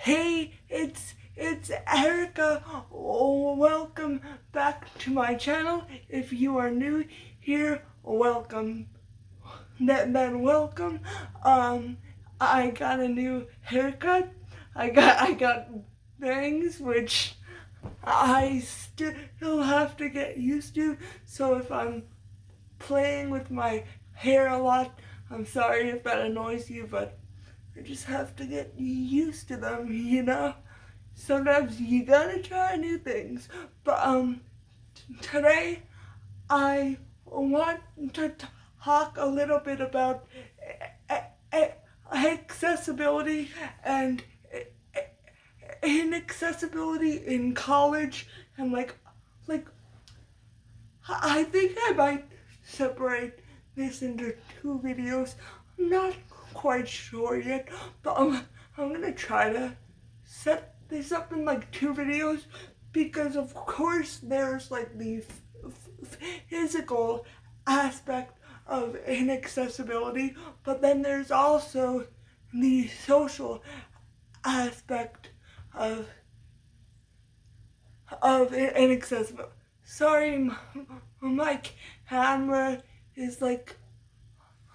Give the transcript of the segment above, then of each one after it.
Hey, it's Erica. Oh, welcome back to my channel. If you are new here, welcome. Then welcome. I got a new haircut. I got bangs, which I still have to get used to. So if I'm playing with my hair a lot, I'm sorry if that annoys you, but I just have to get used to them. Sometimes you gotta try new things. But today I want to talk a little bit about accessibility and inaccessibility in college, and like I think I might separate this into two videos. I'm not quite sure yet, but I'm gonna try to set this up in like two videos, because of course there's like the physical aspect of inaccessibility, but then there's also the social aspect of inaccessible. Sorry, my camera is like,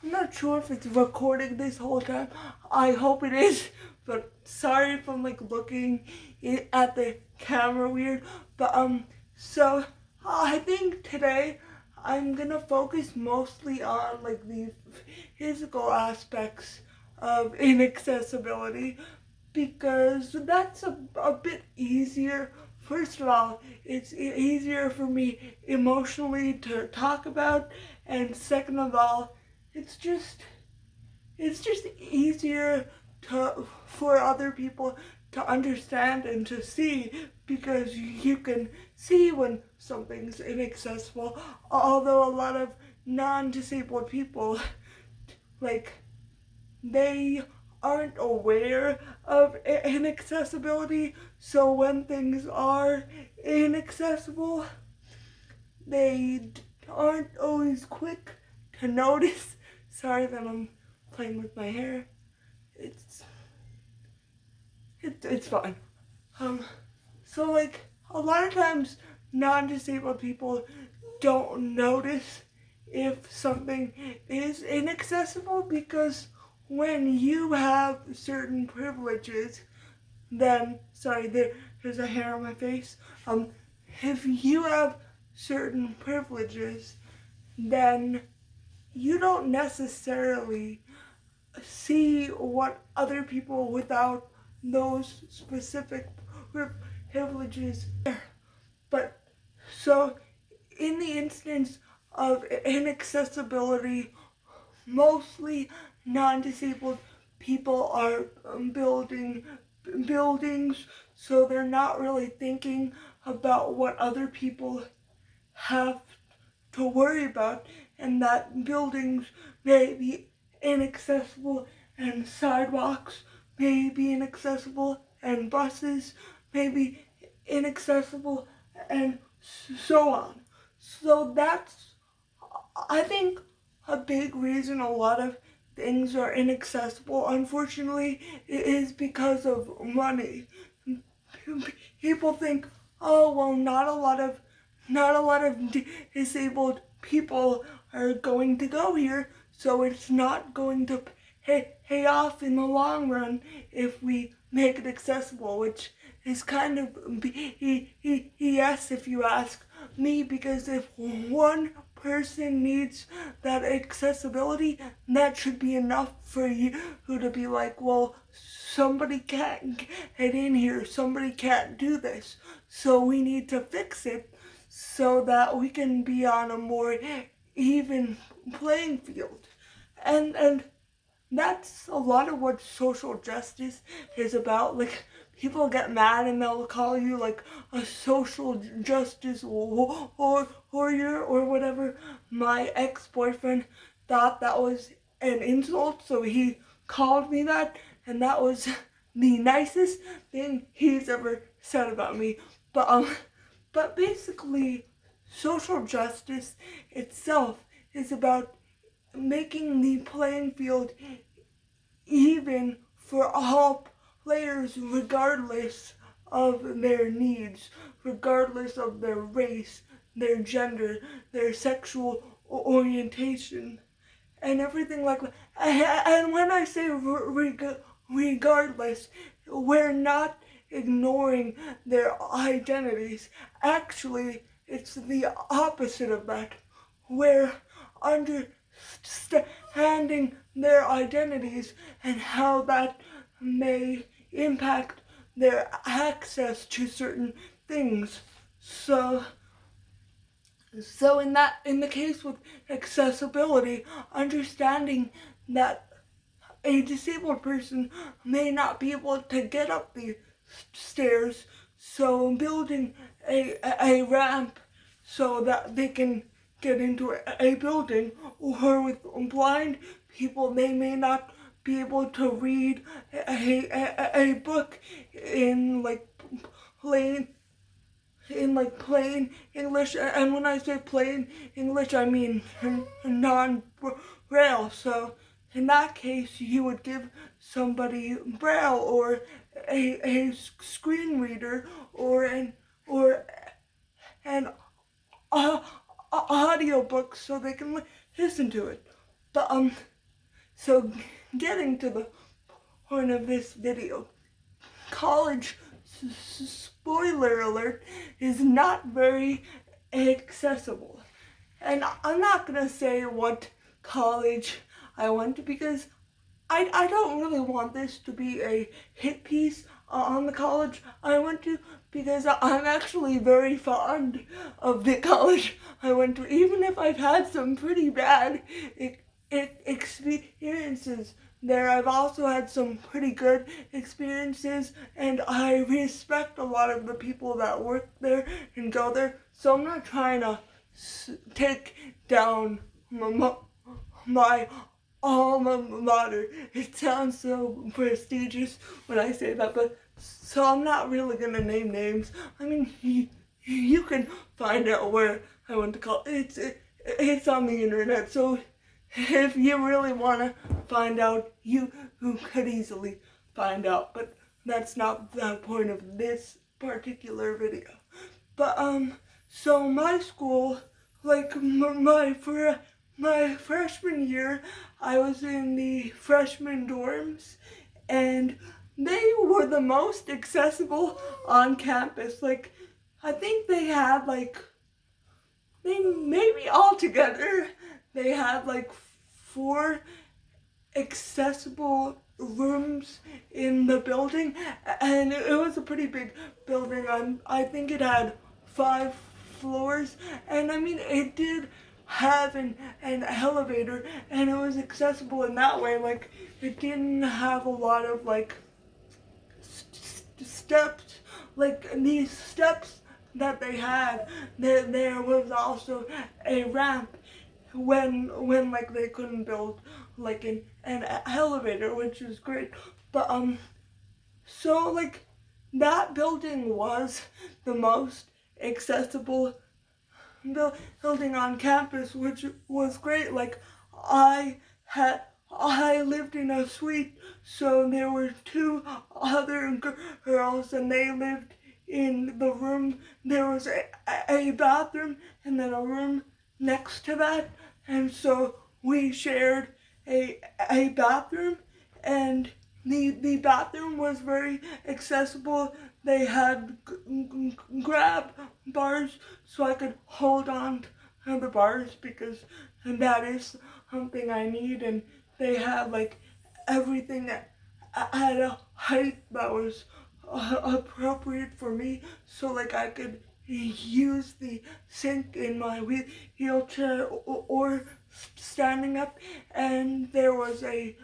I'm not sure if it's recording this whole time. I hope it is, but sorry if I'm like looking at the camera weird. But so I think today I'm gonna focus mostly on like the physical aspects of inaccessibility, because that's a bit easier. First of all, it's easier for me emotionally to talk about, and second of all, it's just easier for other people to understand and to see, because you can see when something's inaccessible. Although a lot of non-disabled people, like, they aren't aware of inaccessibility, so when things are inaccessible, they aren't always quick to notice. Sorry that I'm playing with my hair. It's fine. So like a lot of times non-disabled people don't notice if something is inaccessible, because when you have certain privileges, then there's a hair on my face. If you have certain privileges, then you don't necessarily see what other people without those specific privileges. But so in the instance of inaccessibility, mostly non-disabled people are building buildings, so they're not really thinking about what other people have to worry about, and that buildings may be inaccessible, and sidewalks may be inaccessible, and buses may be inaccessible, and so on. So that's, I think, a big reason a lot of things are inaccessible, unfortunately, is because of money. People think, oh well, not a lot of disabled people are going to go here, so it's not going to pay off in the long run if we make it accessible, which is kind of BS if you ask me, because if one person needs that accessibility, that should be enough for you to be like, well, somebody can't get in here, somebody can't do this, so we need to fix it so that we can be on a more even playing field. And that's a lot of what social justice is about. Like, people get mad and they'll call you like a social justice warrior or whatever. My ex-boyfriend thought that was an insult, so he called me that, and that was the nicest thing he's ever said about me. But basically, social justice itself is about making the playing field even for all players regardless of their needs, regardless of their race, their gender, their sexual orientation, and everything like that. And when I say regardless, we're not ignoring their identities. Actually, it's the opposite of that. We're understanding their identities and how that may impact their access to certain things. So in the case with accessibility, understanding that a disabled person may not be able to get up the stairs, so building a ramp so that they can get into a building, or with blind people, they may not be able to read a book in plain plain English. And when I say plain English, I mean non-braille. So in that case, you would give somebody braille or a screen reader or an audiobook so they can listen to it. But so getting to the point of this video, college, spoiler alert, is not very accessible. And I'm not gonna say what college I went to, because I don't really want this to be a hit piece on the college I went to, because I'm actually very fond of the college I went to, even if I've had some pretty bad experiences there. I've also had some pretty good experiences, and I respect a lot of the people that work there and go there. So I'm not trying to take down my alma mater. It sounds so prestigious when I say that, but so I'm not really gonna name names. I mean, you can find out where I went to college. It's on the internet, so if you really want to find out, you could easily find out. But that's not the point of this particular video. But so my school, like my freshman year, I was in the freshman dorms, and they were the most accessible on campus. Like, I think they had they maybe altogether they had 4 accessible rooms in the building, and it was a pretty big building. I think it had 5 floors, and I mean, it did have an elevator, and it was accessible in that way. Like, it didn't have a lot of steps, like these steps that they had. There was also a ramp when they couldn't build an elevator, which is great. But so that building was the most accessible building on campus, which was great. I lived in a suite, so there were 2 other girls, and they lived in the room. There was a bathroom and then a room next to that, and so we shared a bathroom, and the bathroom was very accessible. They had grab bars so I could hold on to the bars, because that is something I need, and they had everything at a height that was appropriate for me, so I could use the sink in my wheelchair or standing up. And there was a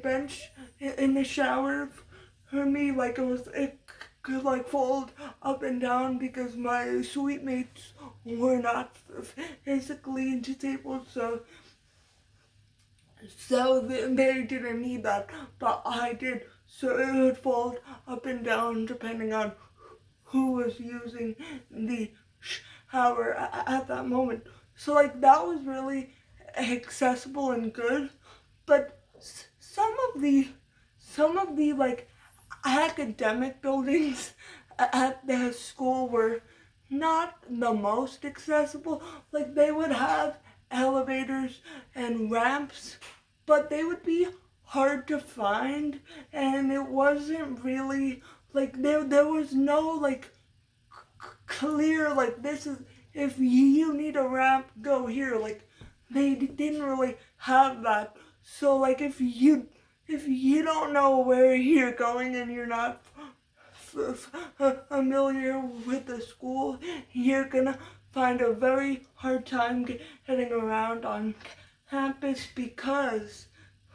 bench in the shower for me. It could fold up and down, because my suite mates were not physically disabled, so they didn't need that, but I did. So it would fold up and down depending on who was using the shower at that moment. So that was really accessible and good. But some of the academic buildings at the school were not the most accessible. Like, they would have elevators and ramps, but they would be hard to find, and it wasn't really like there was no like clear like this is if you need a ramp, go here. Like, they didn't really have that. So like if you don't know where you're going and you're not familiar with the school, you're gonna find a very hard time getting around on campus, because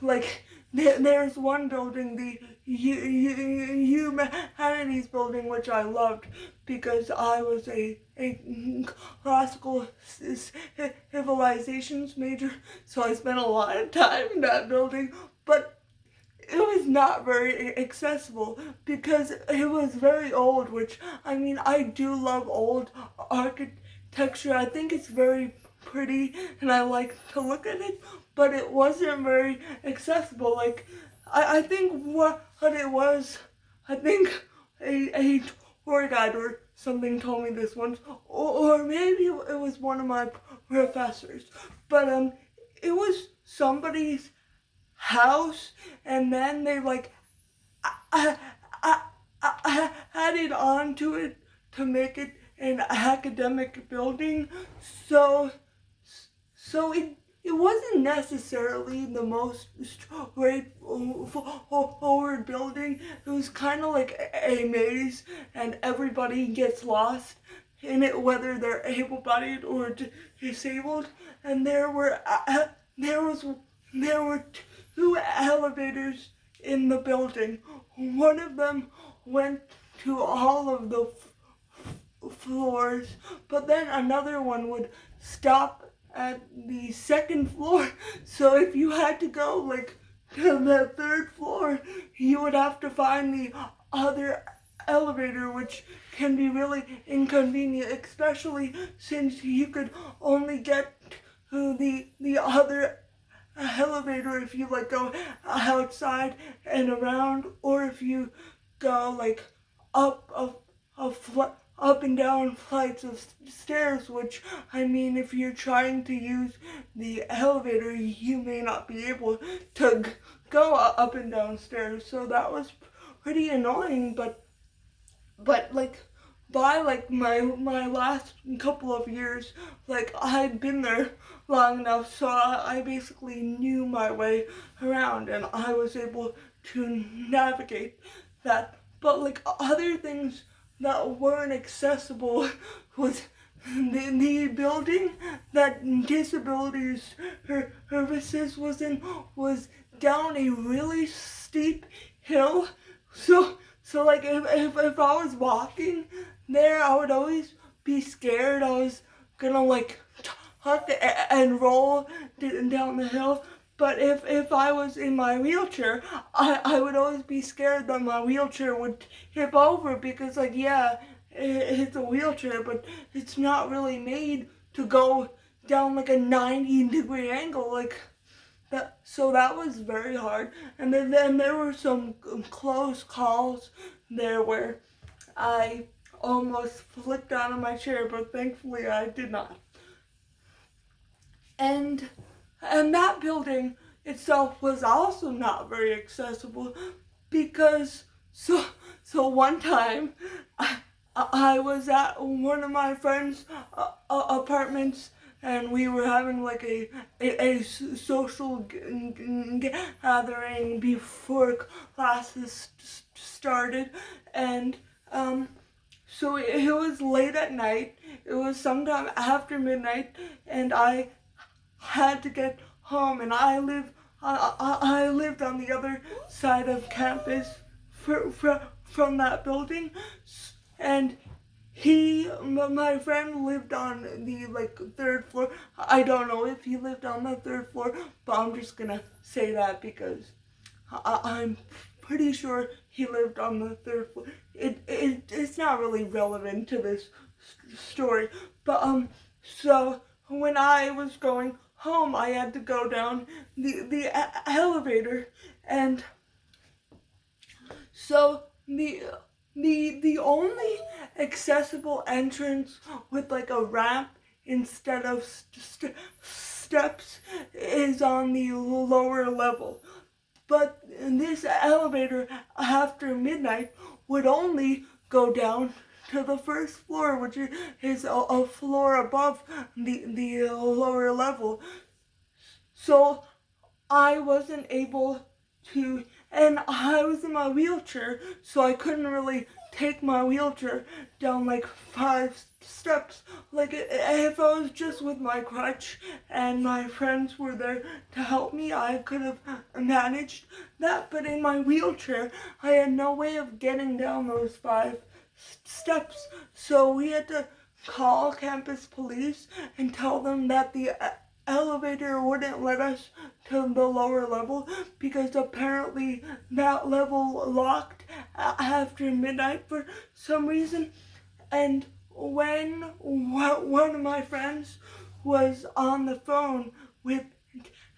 like there's one building, the humanities building, which I loved because I was a classical civilizations major, so I spent a lot of time in that building. But it was not very accessible because it was very old, which, I mean, I do love old architecture. I think it's very pretty and I like to look at it, but it wasn't very accessible. Like, I think what it was, I think a tour guide or something told me this once, or maybe it was one of my professors, but it was somebody's house, and then they like I, added on to it to make it an academic building. So it wasn't necessarily the most straightforward building. It was kind of like a maze, and everybody gets lost in it, whether they're able-bodied or disabled. And there was there were two elevators in the building. One of them went to all of the floors, but then another one would stop at the second floor. So if you had to go like to the third floor, you would have to find the other elevator, which can be really inconvenient, especially since you could only get to the other elevator if you like go outside and around, or if you go like up and down flights of stairs, which, I mean, if you're trying to use the elevator, you may not be able to go up and down stairs. So that was pretty annoying, but like by like my last couple of years, like I'd been there long enough, so I basically knew my way around and I was able to navigate that. But like other things that weren't accessible was the building that disabilities services was in was down a really steep hill. So like if I was walking there, I would always be scared I was gonna like tuck and roll down the hill. But if I was in my wheelchair, I would always be scared that my wheelchair would tip over, because like, yeah, it's a wheelchair, but it's not really made to go down like a 90-degree angle like that. So that was very hard. And then there were some close calls there where I almost flipped out of my chair, but thankfully I did not. And that building itself was also not very accessible, because one time I was at one of my friends' apartments, and we were having like a social gathering before classes started, and so it was late at night. It was sometime after midnight, and I had to get home, and I lived on the other side of campus from that building, and my friend lived on the like third floor. I don't know if he lived on the third floor, but I'm just gonna say that because I'm pretty sure he lived on the third floor. It's not really relevant to this story, but so when I was going home, I had to go down the elevator, and So the only accessible entrance with like a ramp instead of steps is on the lower level. But this elevator after midnight would only go down to the first floor, which is a floor above the lower level. So I wasn't able to, and I was in my wheelchair, so I couldn't really take my wheelchair down like 5 steps. Like if I was just with my crutch and my friends were there to help me, I could have managed that. But in my wheelchair, I had no way of getting down those 5 steps. So we had to call campus police and tell them that the elevator wouldn't let us to the lower level because apparently that level locked after midnight for some reason. And when one of my friends was on the phone with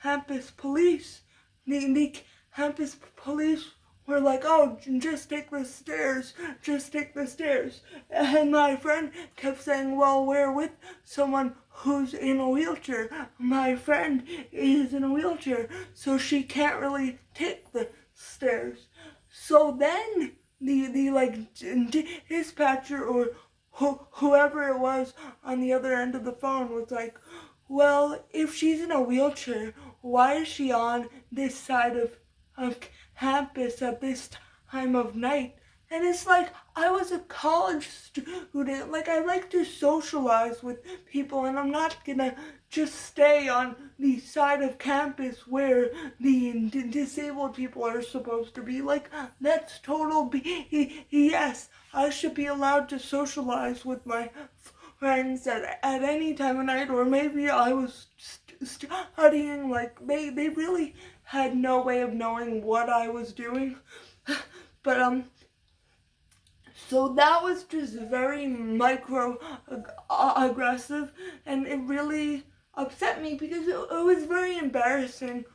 campus police, the campus police were like, oh, just take the stairs, just take the stairs. And my friend kept saying, well, we're with someone who's in a wheelchair. My friend is in a wheelchair, so she can't really take the stairs. So then the like dispatcher or whoever it was on the other end of the phone was like, well, if she's in a wheelchair, why is she on this side of campus at this time of night? And it's like, I was a college student, like I like to socialize with people, and I'm not gonna just stay on the side of campus where the disabled people are supposed to be. Like, that's total BS. I should be allowed to socialize with my friends at any time of night, or maybe I was studying. Like, they really had no way of knowing what I was doing. But so that was just very micro aggressive, and it really upset me because it was very embarrassing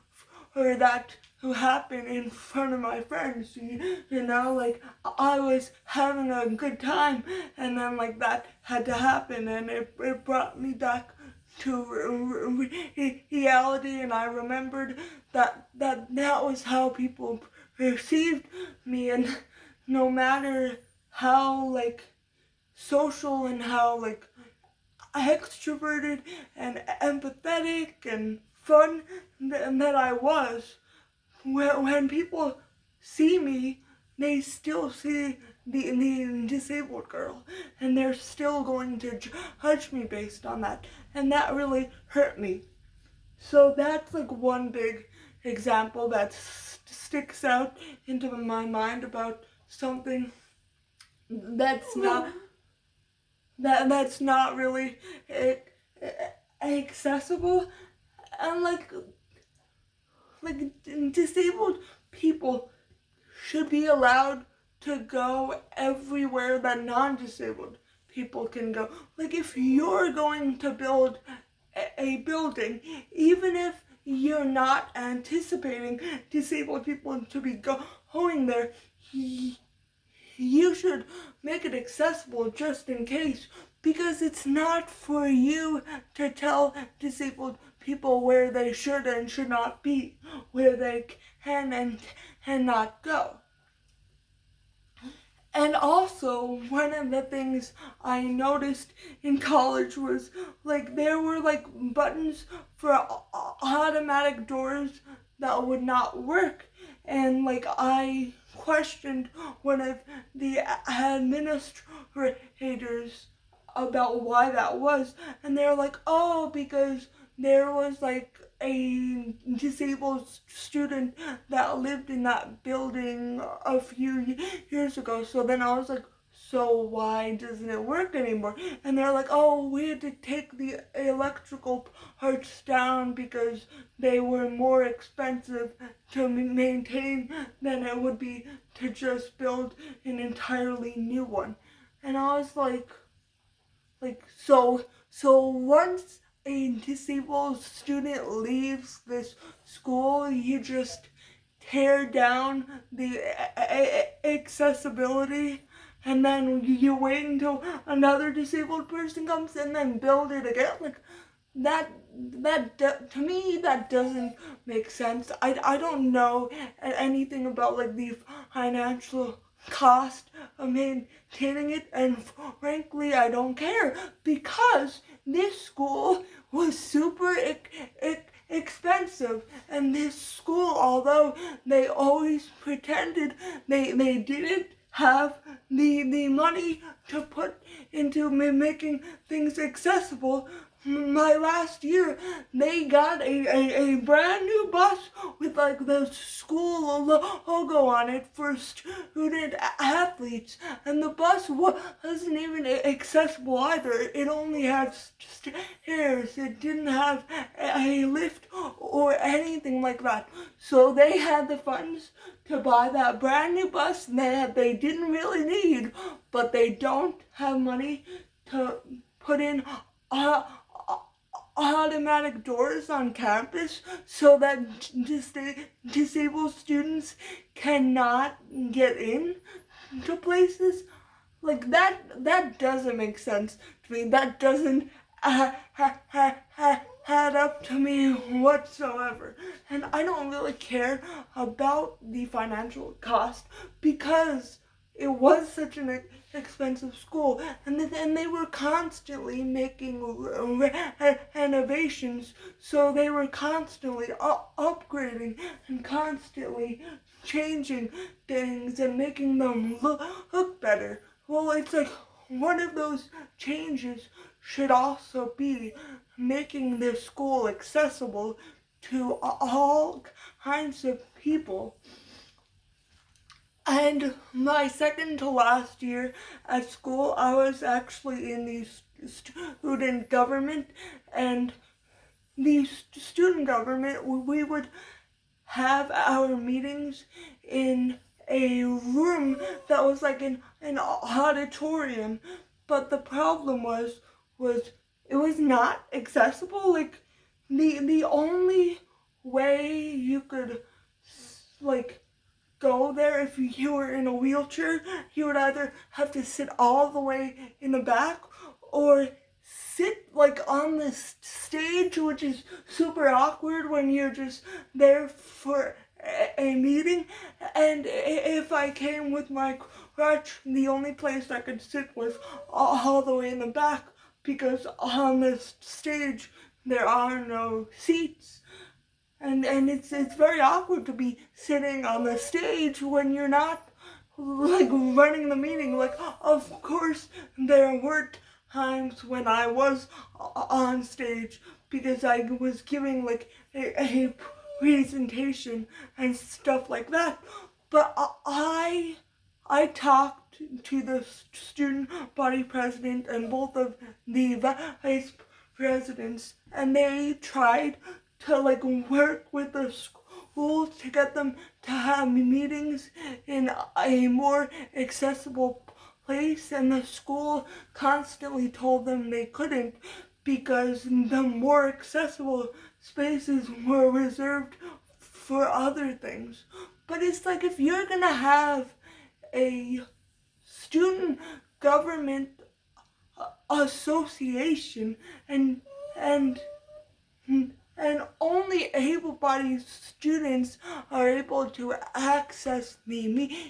for that to happen in front of my friends. You know, like I was having a good time, and then like that had to happen, and it brought me back to reality, and I remembered that was how people perceived me. And no matter how like social and how like extroverted and empathetic and fun that I was, when people see me, they still see the disabled girl, and they're still going to judge me based on that, and that really hurt me. So that's like one big example that sticks out into my mind about something that's not really accessible. And like disabled people should be allowed to go everywhere that non-disabled people can go. Like if you're going to build a building, even if you're not anticipating disabled people to be going there, you should make it accessible just in case, because it's not for you to tell disabled people where they should and should not be, where they can and cannot go. And also, one of the things I noticed in college was like there were like buttons for automatic doors that would not work, and like I questioned one of the administrators about why that was, and they're like, oh, because there was like a disabled student that lived in that building a few years ago. So then I was like, so why doesn't it work anymore? And they're like, oh, we had to take the electrical parts down because they were more expensive to maintain than it would be to just build an entirely new one. And I was like so once a disabled student leaves this school, you just tear down the accessibility, and then you wait until another disabled person comes and then build it again. Like to me that doesn't make sense. I don't know anything about like the financial cost of maintaining it, and frankly I don't care, because this school was super expensive, and this school, although they always pretended they didn't have the money to put into making things accessible, my last year they got a brand new bus with like the school logo on it for student athletes, and the bus wasn't even accessible either. It only had stairs. It didn't have a lift or anything like that. So they had the funds to buy that brand new bus that they didn't really need, but they don't have money to put in automatic doors on campus so that disabled students cannot get in to places. Like that doesn't make sense to me. That doesn't add up to me whatsoever. And I don't really care about the financial cost, because it was such an expensive school, and they were constantly making renovations, so they were constantly upgrading and constantly changing things and making them look better. Well, it's like one of those changes should also be making this school accessible to all kinds of people. And my second to last year at school, I was actually in the student government, and the student government, we would have our meetings in a room that was like an auditorium, but the problem was it was not accessible. Like the only way you could like go there if you were in a wheelchair, you would either have to sit all the way in the back or sit like on the stage, which is super awkward when you're just there for a meeting. And if I came with my crutch, the only place I could sit was all the way in the back, because on the stage there are no seats. And it's very awkward to be sitting on the stage when you're not like running the meeting. Like, of course there were times when I was on stage because I was giving like a presentation and stuff like that. But I talked to the student body president and both of the vice presidents, and they tried to like work with the school to get them to have meetings in a more accessible place, and the school constantly told them they couldn't because the more accessible spaces were reserved for other things. But it's like, if you're gonna have a student government association and only able-bodied students are able to access the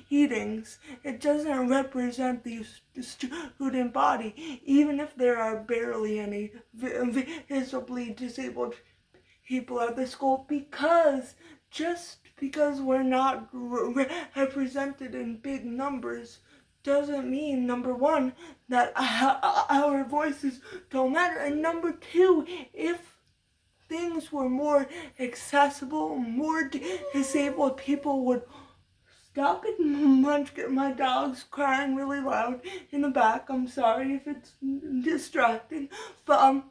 meetings, it doesn't represent the student body, even if there are barely any visibly disabled people at the school, because just because we're not represented in big numbers doesn't mean, number one, that our voices don't matter, and number two, if things were more accessible, more disabled people would stop it. My dog's crying really loud in the back. I'm sorry if it's distracting, but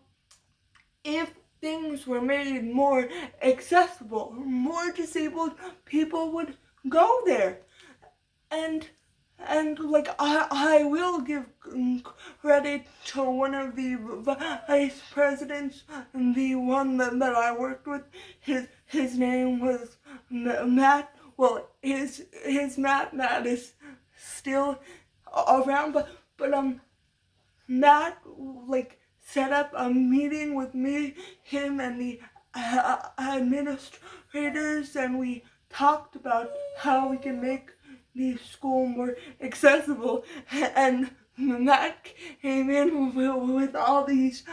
if things were made more accessible, more disabled people would go there. And like I will give credit to one of the vice presidents, the one that I worked with. His name was Matt. his Matt is still around, but Matt like set up a meeting with me, him, and the administrators, and we talked about how we can make the school more accessible. And Matt came in with all these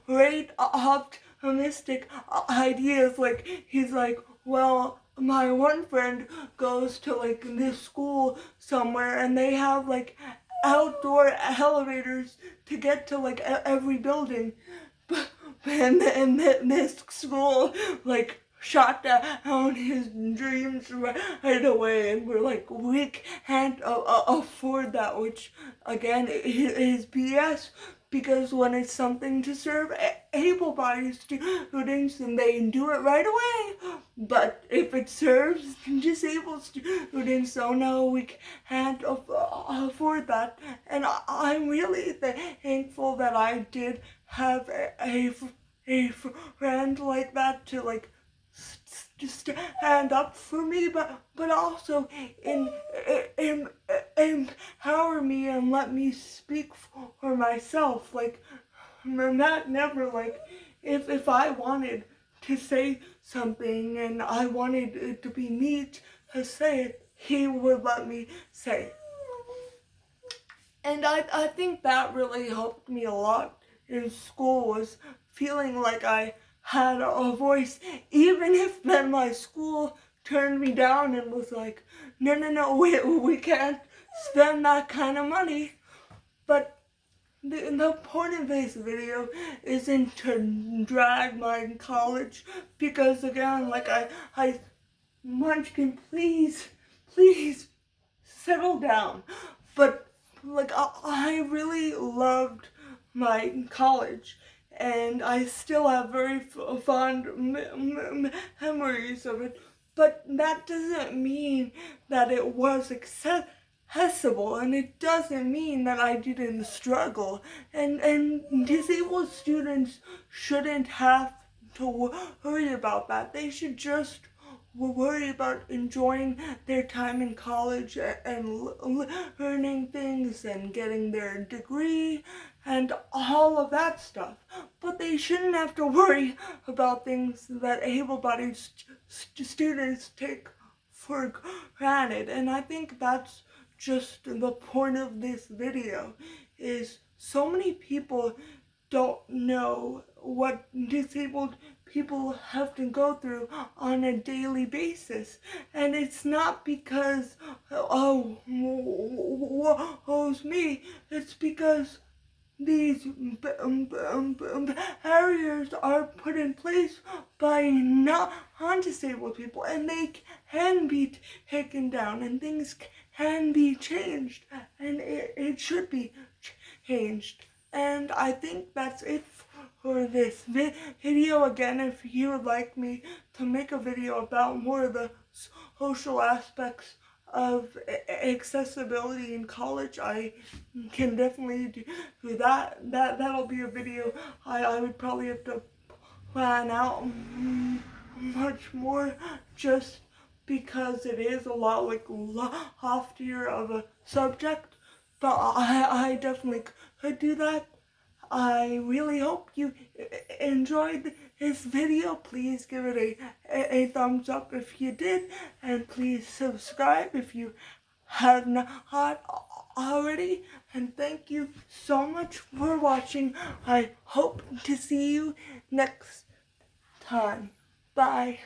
great optimistic ideas. Like, he's like, well, my one friend goes to like this school somewhere, and they have like outdoor elevators to get to like every building. And this school like shot down his dreams right away, and we're like, we can't afford that, which again is BS, because when it's something to serve able-bodied students, then they do it right away. But if it serves disabled students, oh no, we can't afford that. And I'm really thankful that I did have a friend like that to like stand up for me, but also empower me and let me speak for myself. Like, Matt never, like, if I wanted to say something and I wanted it to be me to say it, he would let me say it. And I think that really helped me a lot in school, was feeling like I had a voice, even if then my school turned me down and was like, no, we can't spend that kind of money. But the point of this video isn't to drag my college, because again, like, I Munchkin, please settle down. But like, I really loved my college, and I still have very fond memories of it. But that doesn't mean that it was accessible, and it doesn't mean that I didn't struggle. And disabled students shouldn't have to worry about that. They should just worry about enjoying their time in college and learning things and getting their degree and all of that stuff. But they shouldn't have to worry about things that able-bodied students take for granted. And I think that's just the point of this video, is so many people don't know what disabled people have to go through on a daily basis. And it's not because, oh, woe's me. It's because these barriers are put in place by non-disabled people, and they can be taken down, and things can be changed, and it should be changed. And I think that's it for this video. Again, if you would like me to make a video about more of the social aspects of accessibility in college, I can definitely do that. That'll be a video I would probably have to plan out much more, just because it is a lot like loftier of a subject. But I definitely could do that. I really hope you enjoyed this video. Please give it a thumbs up if you did, and please subscribe if you have not already. And thank you so much for watching. I hope to see you next time. Bye.